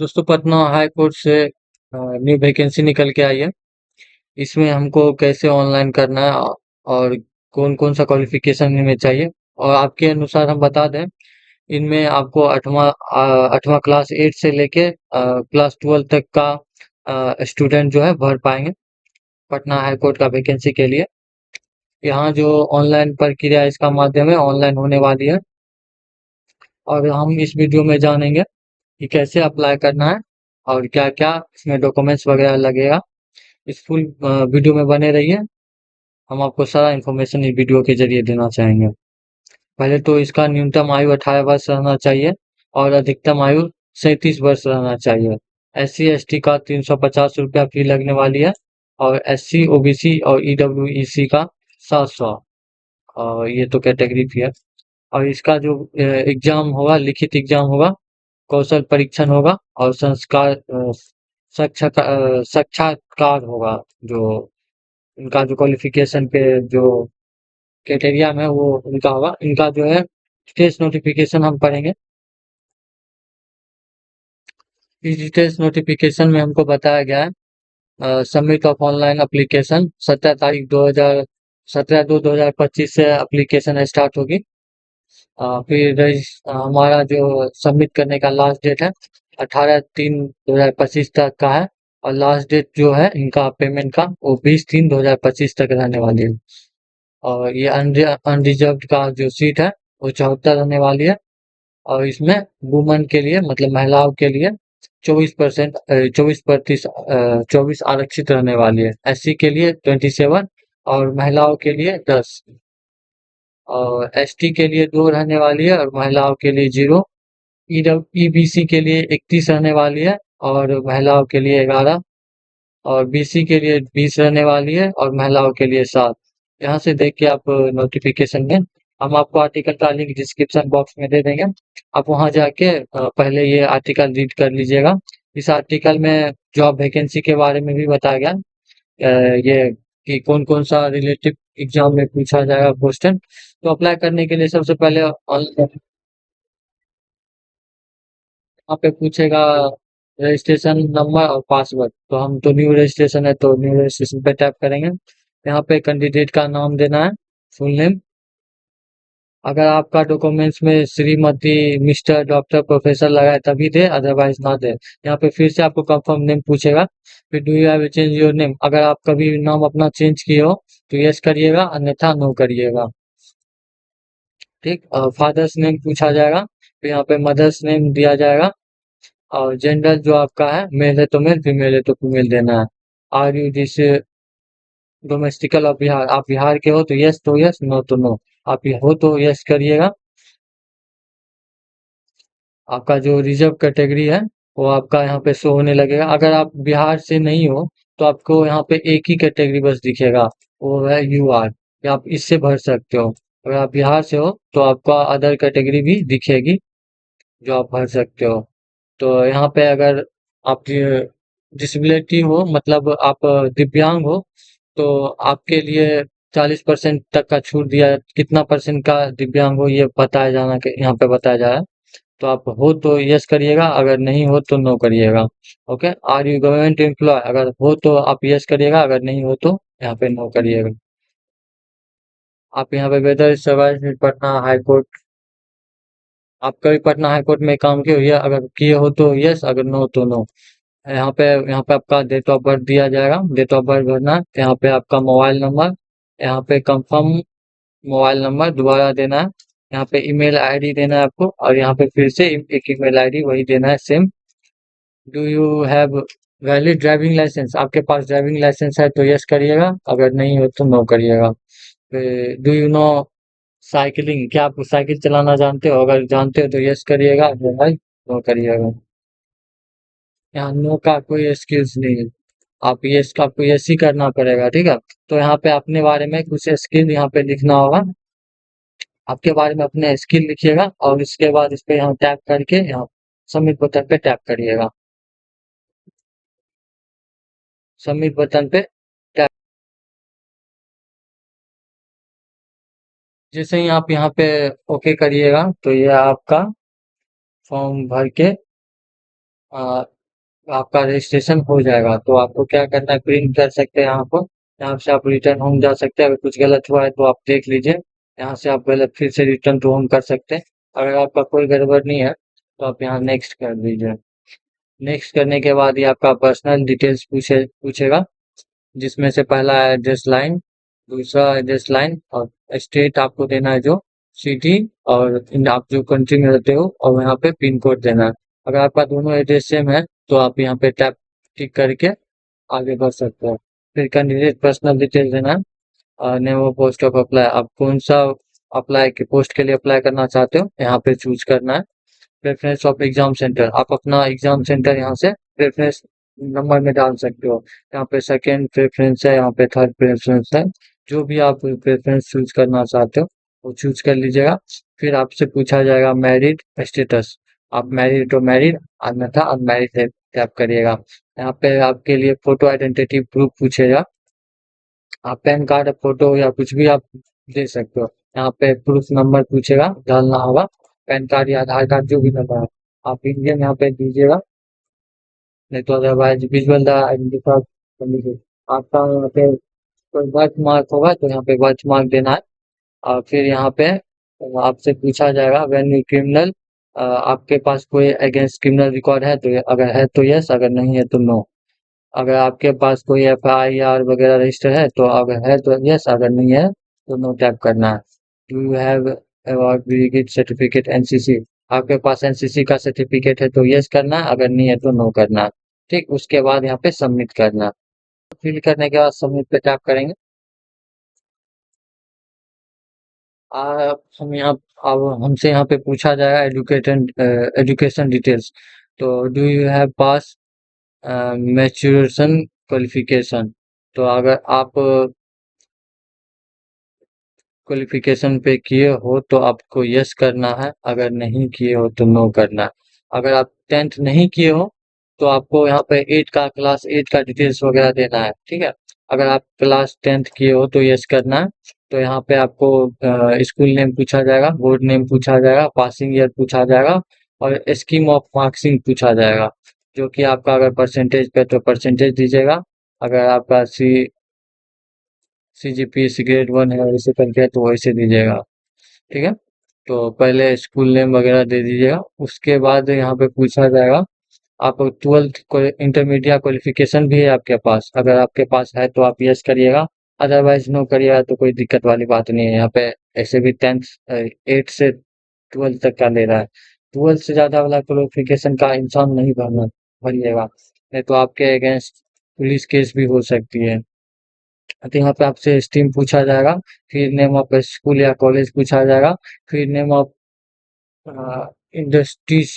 दोस्तों Patna High court से new vacancy निकल के आई है। इसमें हमको कैसे ऑनलाइन करना है और कौन कौन सा क्वालिफिकेशन इनमें चाहिए। और आपके अनुसार हम बता दें, इनमें आपको आठवां क्लास 8 से लेके क्लास 12 तक का स्टूडेंट जो है भर पाएंगे पटना हाई कोर्ट का वैकेंसी के लिए। यहाँ जो ऑनलाइन प्रक्रिया इसका माध्यम है ऑनलाइन होने वाली है। और हम इस वीडियो में जानेंगे कि कैसे अप्लाई करना है और क्या क्या इसमें डॉक्यूमेंट्स वगैरह लगेगा। इस फुल वीडियो में बने रहिए। हम आपको सारा इन्फॉर्मेशन इस वीडियो के जरिए देना चाहेंगे। पहले तो इसका न्यूनतम आयु 18 वर्ष रहना चाहिए और अधिकतम आयु 37 वर्ष रहना चाहिए। SC ST का 350 रुपया फी लगने वाली है। और SC OBC और EWEC का 700। और ये तो कैटेगरी फी है। और इसका जो एग्जाम होगा, लिखित एग्जाम होगा, कौशल परीक्षण होगा और साक्षात्कार होगा। जो इनका जो क्वालिफिकेशन पे जो क्राइटेरिया में वो इनका होगा। इनका जो है डिटेल्स नोटिफिकेशन हम पढ़ेंगे। इस डिटेल्स नोटिफिकेशन में हमको बताया गया है सबमिट ऑफ ऑनलाइन एप्लीकेशन 17 दो 2025 से एप्लीकेशन स्टार्ट होगी। फिर हमारा जो सबमिट करने का लास्ट डेट है 18/3/2025 तक का है। और लास्ट डेट जो है इनका पेमेंट का वो 20/3/2025 तक रहने वाली है। और ये अनरिजर्व्ड का जो सीट है वो 74 रहने वाली है। और इसमें वुमन के लिए मतलब महिलाओं के लिए 24 आरक्षित रहने वाली है। SC के लिए 27 और महिलाओं के लिए 10। और ST के लिए 2 रहने वाली है और महिलाओं के लिए 0। EBC के लिए 31 रहने वाली है और महिलाओं के लिए 11। और BC के लिए 20 रहने वाली है और महिलाओं के लिए 7। यहाँ से देख के आप नोटिफिकेशन में हम आपको आर्टिकल का लिंक डिस्क्रिप्शन बॉक्स में दे देंगे। आप वहां जाके पहले ये आर्टिकल रीड कर लीजिएगा। इस आर्टिकल में जॉब वैकेंसी के बारे में भी बताया गया। ये कि कौन कौन सा रिलेटिव एग्जाम में पूछा जाएगा क्वेश्चन। तो अप्लाई करने के लिए सबसे पहले ऑनलाइन यहाँ पे पूछेगा रजिस्ट्रेशन नंबर और पासवर्ड। तो हम तो न्यू रजिस्ट्रेशन है तो न्यू रजिस्ट्रेशन पे टैप करेंगे। यहाँ पे कैंडिडेट का नाम देना है, फुल नेम। अगर आपका डॉक्यूमेंट्स में श्रीमती, मिस्टर, डॉक्टर, प्रोफेसर लगा है तभी दे, अदरवाइज ना दे। यहाँ पे फिर से आपको कंफर्म नेम पूछेगा। फिर do you have change your name, अगर आप कभी नाम अपना चेंज किए हो तो यस करिएगा, अन्यथा नो करिएगा। ठीक। फादर्स नेम पूछा जाएगा। फिर यहाँ पे मदर्स नेम दिया जाएगा। और जेंडर जो आपका है, मेल है तो मेल, फीमेल है तो फीमेल देना है। Are you this domestical of Bihar, आप बिहार के हो तो यस, नो तो नो। आप ये हो तो यस करिएगा। आपका जो रिजर्व कैटेगरी है वो आपका यहाँ पे शो होने लगेगा। अगर आप बिहार से नहीं हो तो आपको यहाँ पे एक ही कैटेगरी बस दिखेगा, वो है UR। या आप इससे भर सकते हो। अगर आप बिहार से हो तो आपका अदर कैटेगरी भी दिखेगी जो आप भर सकते हो। तो यहाँ पे अगर आप डिसेबिलिटी हो मतलब आप दिव्यांग हो तो आपके लिए 40% तक का छूट दिया है। कितना परसेंट का दिव्यांग हो ये बताया जाना के यहाँ पे बताया जा रहा है। तो आप हो तो यस करिएगा, अगर नहीं हो तो नो करिएगा। Okay. Are you government employ, अगर हो तो आप यस करिएगा, अगर नहीं हो तो यहाँ पे नो करिएगा। आप यहाँ पे whether survive Patna High Court, आप कभी पटना हाई कोर्ट में काम किए हो या अगर किए हो तो यस, अगर नो तो नो। यहाँ पे आपका डेट ऑफ बर्थ दिया जाएगा, डेट ऑफ बर्थ भरना है। यहाँ पे आपका मोबाइल नंबर, यहाँ पे कंफर्म मोबाइल नंबर दोबारा देना है। यहाँ पे ईमेल आईडी देना है आपको और यहाँ पे फिर से एक ईमेल आईडी वही देना है same. Do you have valid driving licence, आपके पास ड्राइविंग लाइसेंस है तो यस करिएगा, अगर नहीं हो तो नो करिएगा। डू यू नो साइकिलिंग, क्या आप साइकिल चलाना जानते हो, अगर जानते हो तो यस करिएगा, अदरवाइज नो करिएगा। यहाँ नो का कोई एक्सक्यूज नहीं है। आप ये आपको यस ही करना पड़ेगा, ठीक है। तो यहाँ पे अपने बारे में कुछ स्किल यहाँ पे लिखना होगा। आपके बारे में अपने स्किल लिखिएगा और इसके बाद इस पे यहाँ टैप करके यहाँ सबमिट बटन पे टैप करिएगा। सबमिट बटन पे टैप जैसे ही आप यहाँ पे ओके करिएगा तो ये आपका फॉर्म भर के आ, आपका रजिस्ट्रेशन हो जाएगा। तो आपको क्या करना है, प्रिंट कर सकते हैं यहाँ पर। यहाँ से आप रिटर्न होम जा सकते हैं। अगर कुछ गलत हुआ है तो आप देख लीजिए। यहाँ से आप गलत फिर से रिटर्न टू होम कर सकते हैं। अगर आपका कोई गड़बड़ नहीं है तो आप यहाँ नेक्स्ट कर दीजिए। नेक्स्ट करने के बाद ये आपका पर्सनल डिटेल्स पूछेगा, जिसमें से पहला है एड्रेस लाइन, दूसरा एड्रेस लाइन, और स्टेट आपको देना है जो सिटी, और आप जो कंट्री में रहते हो, और यहाँ पे पिन कोड देना है। अगर आपका दोनों एड्रेस सेम है तो आप यहाँ पे टैप टिक करके आगे बढ़ सकते हो। फिर कैंडिडेट पर्सनल डिटेल देना है। Name of post of apply, आप कौन सा अप्लाई के पोस्ट के लिए अप्लाई करना चाहते हो यहाँ पे चूज करना है। प्रेफरेंस ऑफ एग्जाम सेंटर, आप अपना एग्जाम सेंटर यहाँ से प्रेफरेंस नंबर में डाल सकते हो। यहाँ पे सेकंड प्रेफरेंस है, यहाँ पे थर्ड प्रेफरेंस है। जो भी आप प्रेफरेंस चूज करना चाहते हो वो चूज कर लीजिएगा। फिर आपसे पूछा जाएगा मैरिड स्टेटस, आप मैरिड तो मैरिड, अन्यथा अनमैरिड है टैप करिएगा। यहाँ पे आपके लिए फोटो आइडेंटिटी प्रूफ पूछेगा। आप पैन कार्ड फोटो या कुछ भी आप दे सकते हो। यहाँ पे प्रूफ नंबर पूछेगा, डालना होगा। पैन कार्ड या आधार कार्ड जो भी नंबर है आप इंडियन यहाँ पे दीजिएगा, नहीं तो अदरवाइज विजुअल द आइडेंटिफायर कर लीजिए। आपका यहाँ पे कोई बर्थ मार्क होगा तो यहाँ पे बर्थ मार्क देना है। और फिर यहाँ पे आपसे पूछा जाएगा वेन यू क्रिमिनल, आपके पास कोई अगेंस्ट क्रिमिनल रिकॉर्ड है तो अगर है तो यस, अगर नहीं है तो नो। अगर आपके पास कोई एफआईआर वगैरह रजिस्टर है तो अगर है तो यस, अगर नहीं है तो नो टैप करना है। Do you have certificate NCC, आपके पास एनसीसी का सर्टिफिकेट है तो यस करना है, अगर नहीं है तो नो करना है। ठीक, उसके बाद यहाँ पे सबमिट करना है। फिल करने के बाद सबमिट पे टैप करेंगे। हम यहाँ अब हमसे यहाँ पे पूछा जाएगा एजुकेशन डिटेल्स। तो do you have pass maturation qualification, तो अगर आप क्वालिफिकेशन पे किए हो तो आपको यस करना है, अगर नहीं किए हो तो नो करना है। अगर आप 10th नहीं किए हो तो आपको यहाँ पे 8 का क्लास 8 का डिटेल्स वगैरह देना है। ठीक है, अगर आप क्लास 10th किए हो तो यस करना है। तो यहाँ पे आपको स्कूल नेम पूछा जाएगा, बोर्ड नेम पूछा जाएगा, पासिंग ईयर पूछा जाएगा, और स्कीम ऑफ मार्क्सिंग पूछा जाएगा। जो कि आपका अगर परसेंटेज पे तो परसेंटेज दीजिएगा, अगर आपका सीजीपीएस ग्रेड 1 है वैसे करके है तो वैसे दीजिएगा। ठीक है, तो पहले स्कूल नेम वगैरह दे दीजिएगा। उसके बाद यहाँ पे पूछा जाएगा आप 12th को इंटरमीडिएट क्वालिफिकेशन भी है आपके पास, अगर आपके पास है तो आप यस करिएगा, अदरवाइज नो करिएगा। तो कोई दिक्कत वाली बात नहीं है। यहाँ पे ऐसे भी 8 से 12 तक का ले रहा है। 12 से ज्यादा वाला क्वालिफिकेशन का इंसान नहीं भरिएगा, नहीं तो आपके अगेंस्ट पुलिस केस भी हो सकती है। तो यहाँ पे आपसे स्ट्रीम पूछा जाएगा, फिर नेम ऑफ स्कूल या कॉलेज पूछा जाएगा, फिर नेम ऑफ इंडस्ट्रीज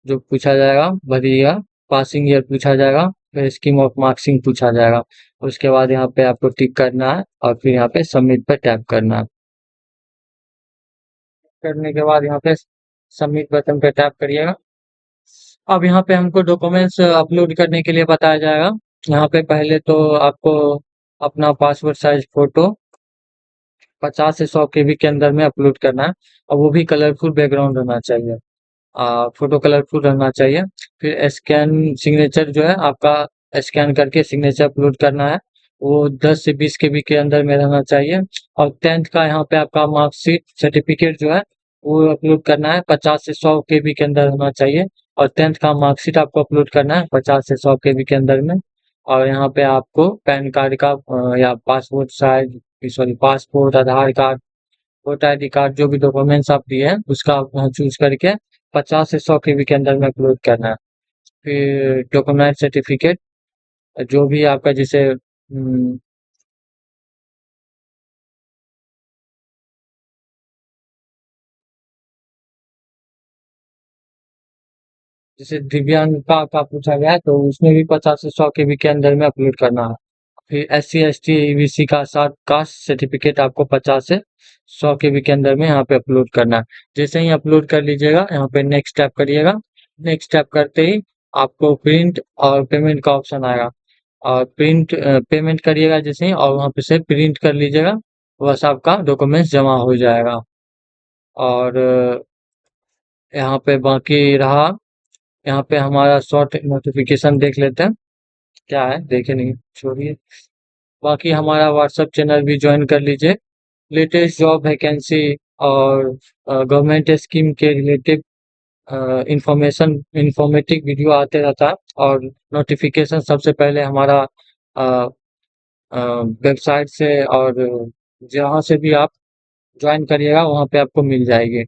जो पूछा जाएगा भरिएगा, पासिंग ईयर पूछा जाएगा, फिर स्कीम ऑफ मार्क्सिंग पूछा जाएगा। उसके बाद यहाँ पे आपको टिक करना है और फिर यहाँ पे सबमिट पे टैप करना है। करने के बाद यहाँ पे सबमिट बटन पे टैप करिएगा। अब यहाँ पे हमको डॉक्यूमेंट्स अपलोड करने के लिए बताया जाएगा। यहाँ पे पहले तो आपको अपना पासपोर्ट साइज फोटो 50 से 100 केबी के अंदर में अपलोड करना है, और वो भी कलरफुल बैकग्राउंड रहना चाहिए। फोटो कलरफुल रहना चाहिए। फिर स्कैन सिग्नेचर जो है आपका, स्कैन करके सिग्नेचर अपलोड करना है, वो 10 से 20 केबी के अंदर में रहना चाहिए। और 10th का यहाँ पे आपका मार्कशीट सर्टिफिकेट जो है वो अपलोड करना है, 50 से 100 केबी के अंदर होना चाहिए। और 10th का मार्कशीट आपको अपलोड करना है 50 से 100 केबी के अंदर में। और यहाँ पे आपको पैन कार्ड का या पासपोर्ट साइज, सॉरी पासपोर्ट, आधार कार्ड, वोटर आईडी कार्ड, जो भी डॉक्यूमेंट्स आप दिए हैं उसका आप चूज करके 50 से 100 केबी के अंदर में अपलोड करना है। फिर डॉक्यूमेंट सर्टिफिकेट जो भी आपका, जैसे दिव्यांगता का पूछा गया है तो उसमें भी 50 से 100 केबी के अंदर में अपलोड करना है। फिर SC ST EBC का साथ कास्ट सर्टिफिकेट आपको 50 से 100 केबी के अंदर में यहाँ पे अपलोड करना है। जैसे ही अपलोड कर लीजिएगा यहाँ पे नेक्स्ट टैप करिएगा। नेक्स्ट टैप करते ही आपको प्रिंट और पेमेंट का ऑप्शन आएगा, और पेमेंट करिएगा जैसे ही, और वहाँ पे से प्रिंट कर लीजिएगा, बस आपका डॉक्यूमेंट्स जमा हो जाएगा। और यहाँ पे बाकी रहा यहाँ पे हमारा शॉर्ट नोटिफिकेशन देख लेते हैं, क्या है देखे नहीं, छोड़िए। बाकी हमारा व्हाट्सएप चैनल भी ज्वाइन कर लीजिए। लेटेस्ट जॉब वैकेंसी और गवर्नमेंट स्कीम के रिलेटेड इंफॉर्मेशन, इंफॉर्मेटिव वीडियो आते रहता है, और नोटिफिकेशन सबसे पहले हमारा वेबसाइट से और जहाँ से भी आप ज्वाइन करिएगा वहाँ पे आपको मिल जाएगी।